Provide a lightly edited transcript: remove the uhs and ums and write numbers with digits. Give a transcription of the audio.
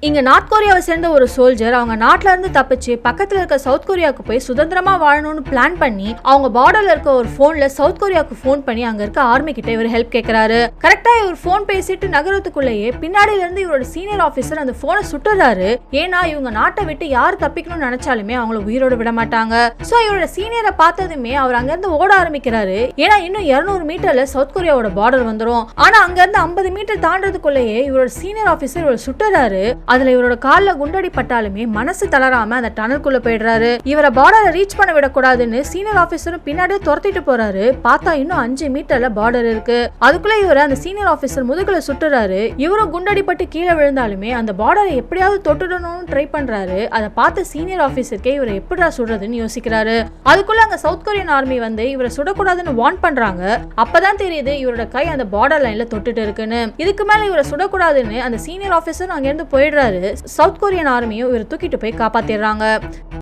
இங்க நார்த் கொரியாவை சேர்ந்த ஒரு சோல்ஜர் அவங்க நாட்டுல இருந்து தப்பிச்சு பக்கத்துல இருக்க சவுத் கொரியாவுக்கு போய் சுதந்திரமா வாழணும்னு பிளான் பண்ணி அவங்க பார்டர்ல இருக்க ஒரு போன்ல சவுத் கொரியாவுக்கு போன் பண்ணி அங்க இருக்க ஆர்மி கிட்ட இவர் ஹெல்ப் கேட்கிறாரு. கரெக்டா இவர் போன் பேசிட்டு நகரத்துக்குள்ளேயே பின்னாடியில இருந்து இவரோட சீனியர் ஆபீசர் அந்த போனை சுட்டுறாரு. ஏன்னா இவங்க நாட்டை விட்டு யார் தப்பிக்கணும்னு நினைச்சாலுமே அவங்கள உயிரோட விட மாட்டாங்க. சோ இவரோட சீனியரை பார்த்ததுமே அவர் அங்க இருந்து ஓட ஆரம்பிக்கிறாரு. ஏன்னா இன்னும் 200 மீட்டர்ல சவுத் கொரியாவோட பார்டர் வந்துடும். ஆனா அங்க இருந்து 50 மீட்டர் தாண்டறதுக்குள்ளேயே இவரோட சீனியர் ஆபீசர் இவர் சுட்டுறாரு. அதுல இவரோட கால்ல குண்டடி பட்டாலுமே மனசு தளராம அந்த டனலுக்குள்ள போயிடுறாரு. இவரை பார்டரை ரீச் பண்ண விடக்கூடாதுன்னு சீனியர் ஆபீசரும் பின்னாடியே துரத்திட்டு போறாரு. பார்த்தா இன்னும் 5 மீட்டர்ல பார்டர் இருக்கு. அதுக்குள்ள இவரை அந்த சீனியர் ஆபீசர் முதுகுல சுட்டுறாரு. இவரும் குண்டடி பட்டு கீழே விழுந்தாலுமே அந்த பார்டரை எப்படியாவது தொட்டுடணும்னு ட்ரை பண்றாரு. அதை பார்த்த சீனியர் ஆபீசருக்கே இவரை எப்படிடா சுடுறதுன்னு யோசிக்கிறாரு. அதுக்குள்ள அங்க சவுத் கொரியன் ஆர்மி வந்து இவரை சுடக்கூடாதுன்னு வார்ன் பண்றாங்க. அப்பதான் தெரியுது இவரோட கை அந்த பார்டர் லைன்ல தொட்டுட்டு இருக்குன்னு. இதுக்கு மேல இவரை சுடக்கூடாதுன்னு அந்த சீனியர் ஆபீசர் அங்க இருந்து போயிடுறாரு. சவுத் கொரியன் ஆர்மியும் இவர் தூக்கிட்டு போய் காப்பாத்திடுறாங்க.